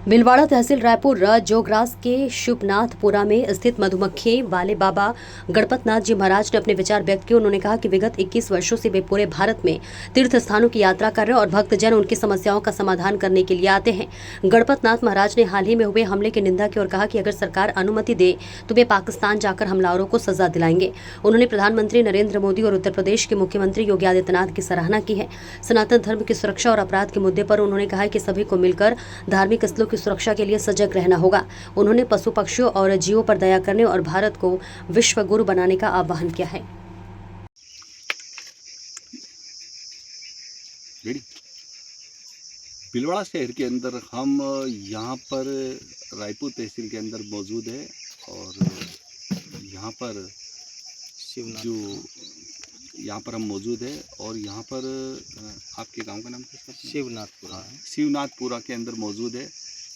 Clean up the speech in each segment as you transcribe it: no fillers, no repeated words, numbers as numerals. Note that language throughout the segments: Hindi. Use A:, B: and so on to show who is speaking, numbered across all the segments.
A: भीलवाड़ा तहसील रायपुर जोगरास के शुभनाथपुरा में स्थित मधुमक्खी वाले बाबा गणपतनाथ जी महाराज ने अपने विचार व्यक्त किए। उन्होंने कहा कि विगत 21 वर्षों से वे पूरे भारत में तीर्थ स्थानों की यात्रा कर रहे हैं और भक्तजन उनकी समस्याओं का समाधान करने के लिए आते हैं। गणपतनाथ महाराज ने हाल ही में हुए हमले की निंदा की और कहा कि अगर सरकार अनुमति दे तो वे पाकिस्तान जाकर हमलावरों को सजा दिलाएंगे। उन्होंने प्रधानमंत्री नरेंद्र मोदी और उत्तर प्रदेश के मुख्यमंत्री योगी आदित्यनाथ की सराहना की है। सनातन धर्म की सुरक्षा और अपराध के मुद्दे पर उन्होंने कहा कि सभी को मिलकर धार्मिक स्थलों की सुरक्षा के लिए सजग रहना होगा। उन्होंने पशु पक्षियों और जीवों पर दया करने और भारत को विश्व गुरु बनाने का आह्वान किया है।
B: भीलवाड़ा शहर के अंदर हम यहाँ पर रायपुर तहसील के अंदर मौजूद है और यहाँ पर यहाँ पर हम मौजूद है और यहाँ पर आपके गांव का नाम क्या है?
C: शिवनाथपुरा।
B: शिवनाथपुरा के अंदर मौजूद है।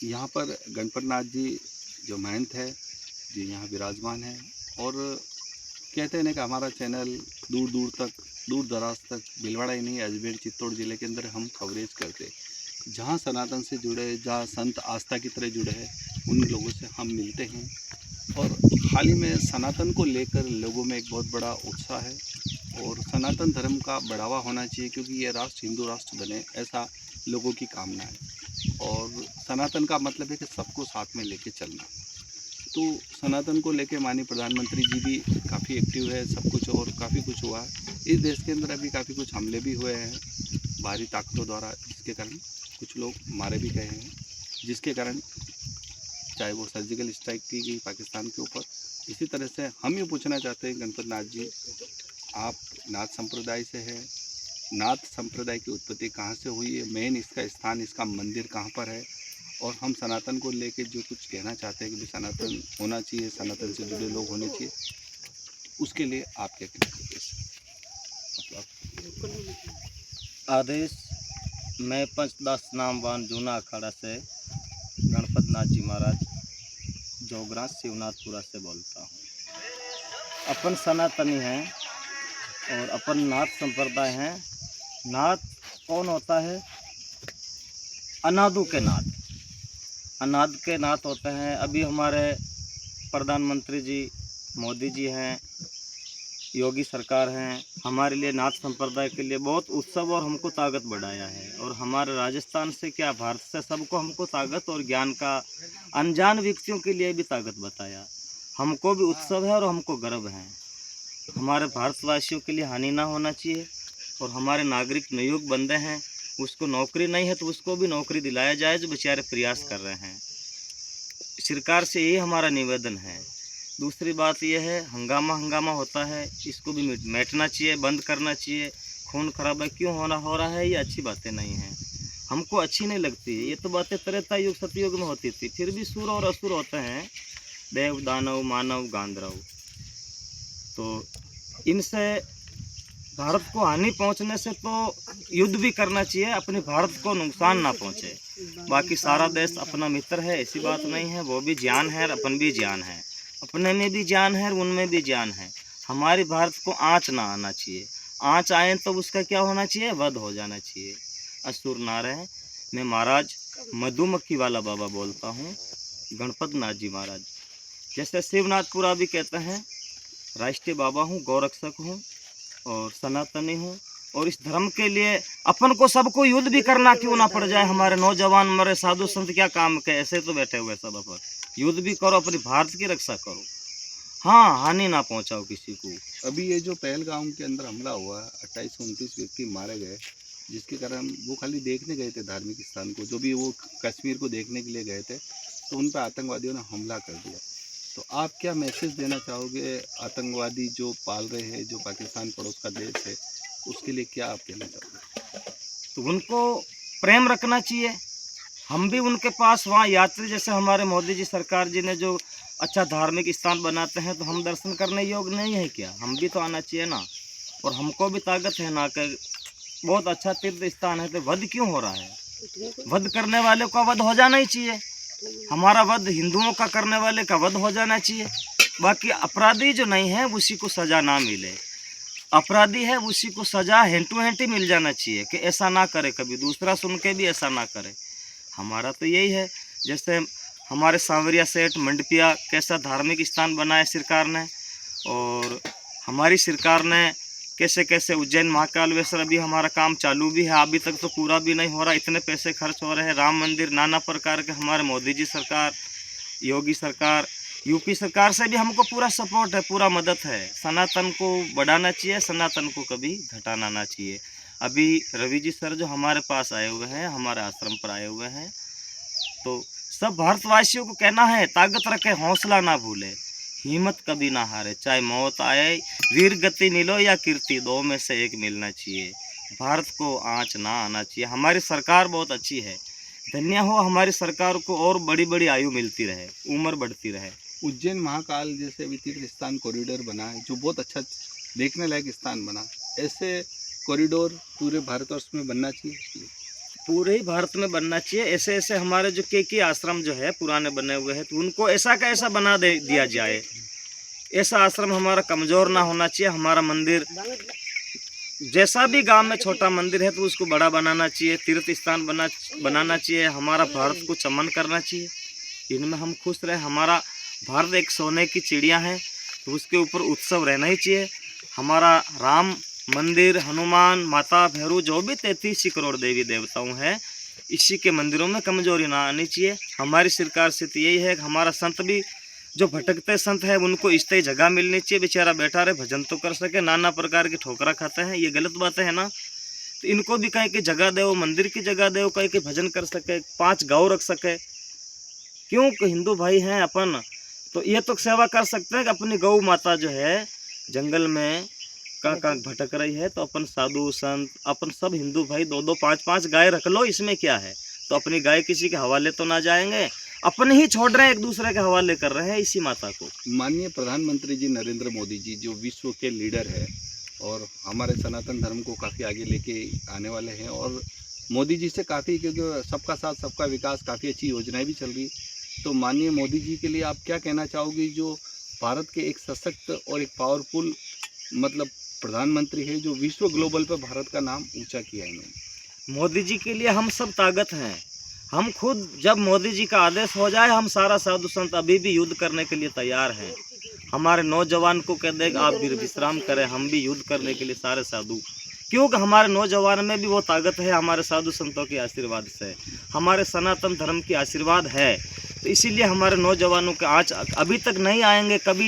B: यहाँ पर गणपतनाथ जी जो महंत है जी यहाँ विराजमान है और कहते हैं ना कि हमारा चैनल दूर दूर तक, दूर दराज तक, भीलवाड़ा ही नहीं अजमेर चित्तौड़ ज़िले के अंदर हम कवरेज करते। जहाँ सनातन से जुड़े, जहाँ संत आस्था की तरह जुड़े हैं, उन लोगों से हम मिलते हैं और हाल ही में सनातन को लेकर लोगों में एक बहुत बड़ा उत्साह है और सनातन धर्म का बढ़ावा होना चाहिए क्योंकि ये राष्ट्र हिंदू राष्ट्र बने, ऐसा लोगों की कामना है। और सनातन का मतलब है कि सबको साथ में लेके चलना। तो सनातन को लेके माननीय प्रधानमंत्री जी भी काफ़ी एक्टिव है, सब कुछ और काफ़ी कुछ हुआ है। इस देश के अंदर अभी काफ़ी कुछ हमले भी हुए हैं बाहरी ताकतों द्वारा, जिसके कारण कुछ लोग मारे भी गए हैं, जिसके कारण चाहे वो सर्जिकल स्ट्राइक की गई पाकिस्तान के ऊपर। इसी तरह से हम ये पूछना चाहते हैं गणपतनाथ जी, आप नाथ संप्रदाय से है, नाथ संप्रदाय की उत्पत्ति कहाँ से हुई है, मेन इसका स्थान, इसका मंदिर कहाँ पर है और हम सनातन को लेके जो कुछ कहना चाहते हैं कि सनातन होना चाहिए, सनातन से जुड़े लोग होने चाहिए, उसके लिए आप क्या कहेंगे?
C: आदेश मैं पंचदास नामवान जूना अखाड़ा से गणपतनाथ जी महाराज जोगरास शिवनाथपुरा से बोलता हूँ। अपन सनातनी हैं और अपन नाथ संप्रदाय हैं। नाथ कौन होता है? अनादु के नाथ, अनाद के नाथ होते हैं। अभी हमारे प्रधानमंत्री जी मोदी जी हैं, योगी सरकार हैं, हमारे लिए नाथ संप्रदाय के लिए बहुत उत्सव और हमको ताकत बढ़ाया है। और हमारे राजस्थान से क्या भारत से सबको हमको ताकत और ज्ञान का, अनजान व्यक्तियों के लिए भी ताकत बताया। हमको भी उत्सव है और हमको गर्व है। हमारे भारतवासियों के लिए हानि ना होना चाहिए और हमारे नागरिक नियुक्त बंदे हैं, उसको नौकरी नहीं है तो उसको भी नौकरी दिलाया जाए जो बेचारे प्रयास कर रहे हैं। सरकार से यही हमारा निवेदन है। दूसरी बात यह है, हंगामा होता है, इसको भी मिटना चाहिए, बंद करना चाहिए। खून खराबा क्यों हो रहा है, ये अच्छी बातें नहीं हैं, हमको अच्छी नहीं लगती। ये तो बातें त्रेता युग सतयुग में होती थी, फिर भी सुर और असुर होते हैं, देव दानव मानव गांधर्व। तो इनसे भारत को हानि पहुंचने से तो युद्ध भी करना चाहिए, अपने भारत को नुकसान ना पहुंचे। बाकी सारा देश अपना मित्र है, ऐसी बात नहीं है। वो भी जान है और अपन भी जान है, अपने में भी जान है और उनमें भी जान है। हमारी भारत को आँच ना आना चाहिए, आँच आए तो उसका क्या होना चाहिए, वध हो जाना चाहिए, असुर ना रहे। मैं महाराज मधुमक्खी वाला बाबा बोलता हूँ, गणपतनाथ जी महाराज। जैसे शिवनाथपुरा भी कहते हैं, राष्ट्रीय बाबा हूँ, गौरक्षक हूँ और सनातनी हूँ। और इस धर्म के लिए अपन को सबको युद्ध भी करना क्यों ना पड़ जाए। हमारे नौजवान, हमारे साधु संत क्या काम के, ऐसे तो बैठे हुए सब अपन युद्ध भी करो, अपनी भारत की रक्षा करो, हाँ, हानि ना पहुंचाओ किसी को।
B: अभी ये जो पहलगाम के अंदर हमला हुआ, 28-29 व्यक्ति मारे गए, जिसके कारण वो खाली देखने गए थे धार्मिक स्थान को, जो भी वो कश्मीर को देखने के लिए गए थे, तो उन पर आतंकवादियों ने हमला कर दिया। तो आप क्या मैसेज देना चाहोगे आतंकवादी जो पाल रहे हैं, जो पाकिस्तान पड़ोस का देश है, उसके लिए क्या आप कहना चाहोगे?
C: तो उनको प्रेम रखना चाहिए। हम भी उनके पास वहाँ यात्री, जैसे हमारे मोदी जी सरकार जी ने जो अच्छा धार्मिक स्थान बनाते हैं, तो हम दर्शन करने योग्य नहीं है क्या? हम भी तो आना चाहिए ना। और हमको भी ताकत है ना कि बहुत अच्छा तीर्थ स्थान है, तो वध क्यों हो रहा है? वध करने वाले का वध हो जाना ही चाहिए। हमारा वध हिंदुओं का करने वाले का वध हो जाना चाहिए। बाकी अपराधी जो नहीं है उसी को सज़ा ना मिले, अपराधी है उसी को सज़ा हैंड टू हैंड ही मिल जाना चाहिए कि ऐसा ना करे, कभी दूसरा सुन के भी ऐसा ना करे। हमारा तो यही है। जैसे हमारे सांवरिया सेठ मंडपिया कैसा धार्मिक स्थान बनाया सरकार ने, और हमारी सरकार ने कैसे कैसे उज्जैन महाकालेश्वर अभी हमारा काम चालू भी है, अभी तक तो पूरा भी नहीं हो रहा, इतने पैसे खर्च हो रहे हैं। राम मंदिर नाना प्रकार के हमारे मोदी जी सरकार, योगी सरकार, यूपी सरकार से भी हमको पूरा सपोर्ट है, पूरा मदद है। सनातन को बढ़ाना चाहिए, सनातन को कभी घटाना ना चाहिए। अभी रवि जी सर जो हमारे पास आए हुए हैं, हमारे आश्रम पर आए हुए हैं, तो सब भारतवासियों को कहना है ताकत रखे, हौसला ना भूले, हिम्मत कभी ना हारे, चाहे मौत आए, वीर गति मिलो या कीर्ति, दो में से एक मिलना चाहिए। भारत को आँच ना आना चाहिए। हमारी सरकार बहुत अच्छी है, धन्य हो हमारी सरकार को, और बड़ी बड़ी आयु मिलती रहे, उम्र बढ़ती रहे।
B: उज्जैन महाकाल जैसे अभी तीर्थ स्थान कॉरिडोर बना है, जो बहुत अच्छा देखने लायक स्थान बना, ऐसे कॉरिडोर पूरे भारतवर्ष में बनना चाहिए।
C: पूरे ही भारत में बनना चाहिए। ऐसे ऐसे हमारे जो के आश्रम जो है पुराने बने हुए हैं, तो उनको ऐसा का ऐसा बना दिया जाए। ऐसा आश्रम हमारा कमज़ोर ना होना चाहिए। हमारा मंदिर जैसा भी गांव में छोटा मंदिर है तो उसको बड़ा बनाना चाहिए, तीर्थ स्थान बनाना चाहिए। हमारा भारत को चमन करना चाहिए, इनमें हम खुश रहे। हमारा भारत एक सोने की चिड़िया है, तो उसके ऊपर उत्सव रहना ही चाहिए। हमारा राम मंदिर, हनुमान, माता, भैरव, जो भी 33 करोड़ देवी देवताओं हैं, इसी के मंदिरों में कमजोरी ना आनी चाहिए। हमारी सरकार से तो यही है कि हमारा संत भी जो भटकते संत है उनको स्थायी जगह मिलनी चाहिए। बेचारा बैठा रहे, भजन तो कर सके, नाना प्रकार की ठोकरा खाते हैं, ये गलत बातें है ना। तो इनको भी कहीं की जगह दो, मंदिर की जगह दो, कहीं के भजन कर सके, 5 गौ रख सके। क्यों, हिंदू भाई हैं अपन, तो ये तो सेवा कर सकते हैं कि अपनी गौ माता जो है जंगल में कहाँ भटक रही है, तो अपन साधु संत, अपन सब हिंदू भाई 2-2, 5-5 गाय रख लो, इसमें क्या है। तो अपनी गाय किसी के हवाले तो ना जाएंगे, अपने ही छोड़ रहे हैं, एक दूसरे के हवाले कर रहे हैं इसी माता को।
B: माननीय प्रधानमंत्री जी नरेंद्र मोदी जी जो विश्व के लीडर है और हमारे सनातन धर्म को काफ़ी आगे लेके आने वाले हैं, और मोदी जी से काफ़ी, क्योंकि सबका साथ सबका विकास, काफ़ी अच्छी योजनाएं भी चल रही। तो माननीय मोदी जी के लिए आप क्या कहना चाहोगे, जो भारत के एक सशक्त और एक पावरफुल मतलब प्रधानमंत्री है, जो विश्व ग्लोबल पर भारत का नाम ऊंचा किया है इन्होंने।
C: मोदी जी के लिए हम सब ताकत हैं। हम खुद जब मोदी जी का आदेश हो जाए, हम सारा साधु संत अभी भी युद्ध करने के लिए तैयार हैं। हमारे नौजवान को कह दें आप भी विश्राम करें, हम भी युद्ध करने के लिए सारे साधु, क्योंकि हमारे नौजवान में भी वो ताकत है, हमारे साधु संतों के आशीर्वाद से, हमारे सनातन धर्म की आशीर्वाद है। तो इसीलिए हमारे नौजवानों के आँच अभी तक नहीं आएंगे, कभी